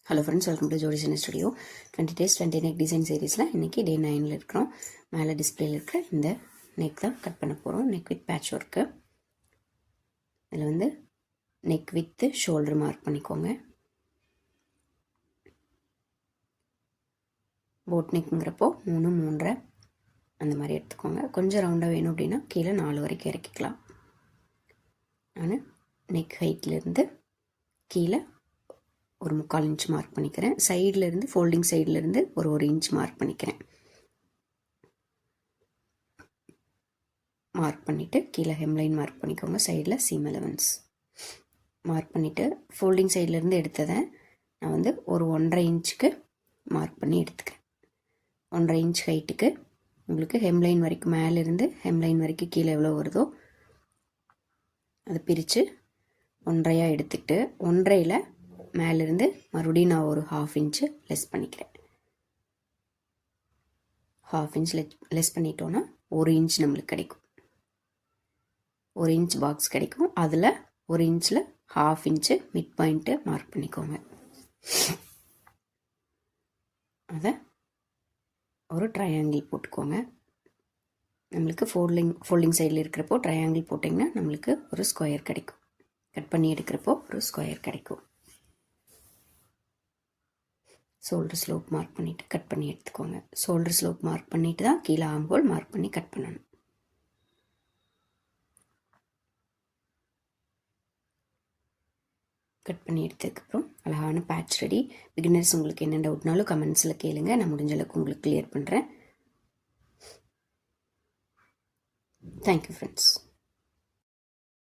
Hello friends, welcome to ஜோடி சின்ன studio. 20 days 20 neck design சீரீஸில் இன்றைக்கி டே 9 இருக்கிறோம். மேலே டிஸ்பிளேல இருக்கிற இந்த நெக் தான் கட் பண்ண போகிறோம். Neck with patch work. இதில் வந்து நெக் வித்து ஷோல்டர் மார்க் பண்ணிக்கோங்க. போட் நெக்குங்கிறப்போ 3 3.5 அந்த மாதிரி எடுத்துக்கோங்க. கொஞ்சம் ரவுண்டாக வேணும் அப்படின்னா கீழே 4 வரைக்கும் இறக்கிக்கலாம். நான் நெக் ஹைட்லேருந்து கீழே ஒரு 3/4 இன்ச் மார்க் பண்ணிக்கிறேன். சைட்லேருந்து ஃபோல்டிங் சைட்லேருந்து ஒரு இன்ச் மார்க் பண்ணிக்கிறேன். மார்க் பண்ணிவிட்டு கீழே ஹெம்லைன் மார்க் பண்ணிக்கோங்க. சைடில் சீம் அலவன்ஸ் மார்க் பண்ணிவிட்டு ஃபோல்டிங் சைட்லேருந்து எடுத்ததை நான் வந்து ஒரு 1.5 இன்ச்சுக்கு மார்க் பண்ணி எடுத்துக்கிறேன். 1.5 இன்ச் ஹைட்டுக்கு உங்களுக்கு ஹெம்லைன் வரைக்கும், மேலேருந்து ஹெம்லைன் வரைக்கும் கீழே எவ்வளோ வருதோ அதை பிரித்து 1.5 எடுத்துக்கிட்டு 1.5ல் மேலேருந்து மறுபடியும் நான் ஒரு 1/2 இன்ச்சு லெஸ் பண்ணிக்கிறேன். 1/2 இன்ச் லெஸ் பண்ணிட்டோன்னா 1 இன்ச் நம்மளுக்கு கிடைக்கும். 1 இன்ச் பாக்ஸ் கிடைக்கும். அதில் 1 இன்ச்சில் 1/2 இன்ச்சு மிட் பாயிண்ட்டு மார்க் பண்ணிக்கோங்க. அதை ஒரு ட்ரையாங்கிள் போட்டுக்கோங்க. நம்மளுக்கு ஃபோல்டிங் சைடில் இருக்கிறப்போ ட்ரையாங்கிள் போட்டிங்கன்னா நம்மளுக்கு ஒரு ஸ்கொயர் கிடைக்கும். கட் பண்ணி எடுக்கிறப்போ ஒரு ஸ்கொயர் கிடைக்கும். ஷோல்டர் ஸ்லோப் மார்க் பண்ணிவிட்டு கட் பண்ணி எடுத்துக்கோங்க. ஷோல்டர் ஸ்லோப் மார்க் பண்ணிவிட்டு தான் கீழே ஆம் ஹோல் மார்க் பண்ணி கட் பண்ணணும். கட் பண்ணி எடுத்ததுக்கப்புறம் அழகான பேட்ச் ரெடி. பிகினர்ஸ் உங்களுக்கு என்ன டவுட்னாலும் கமெண்ட்ஸில் கேளுங்க. நான் முடிஞ்ச அளவுக்கு உங்களுக்கு கிளியர் பண்ணுறேன். Thank you friends.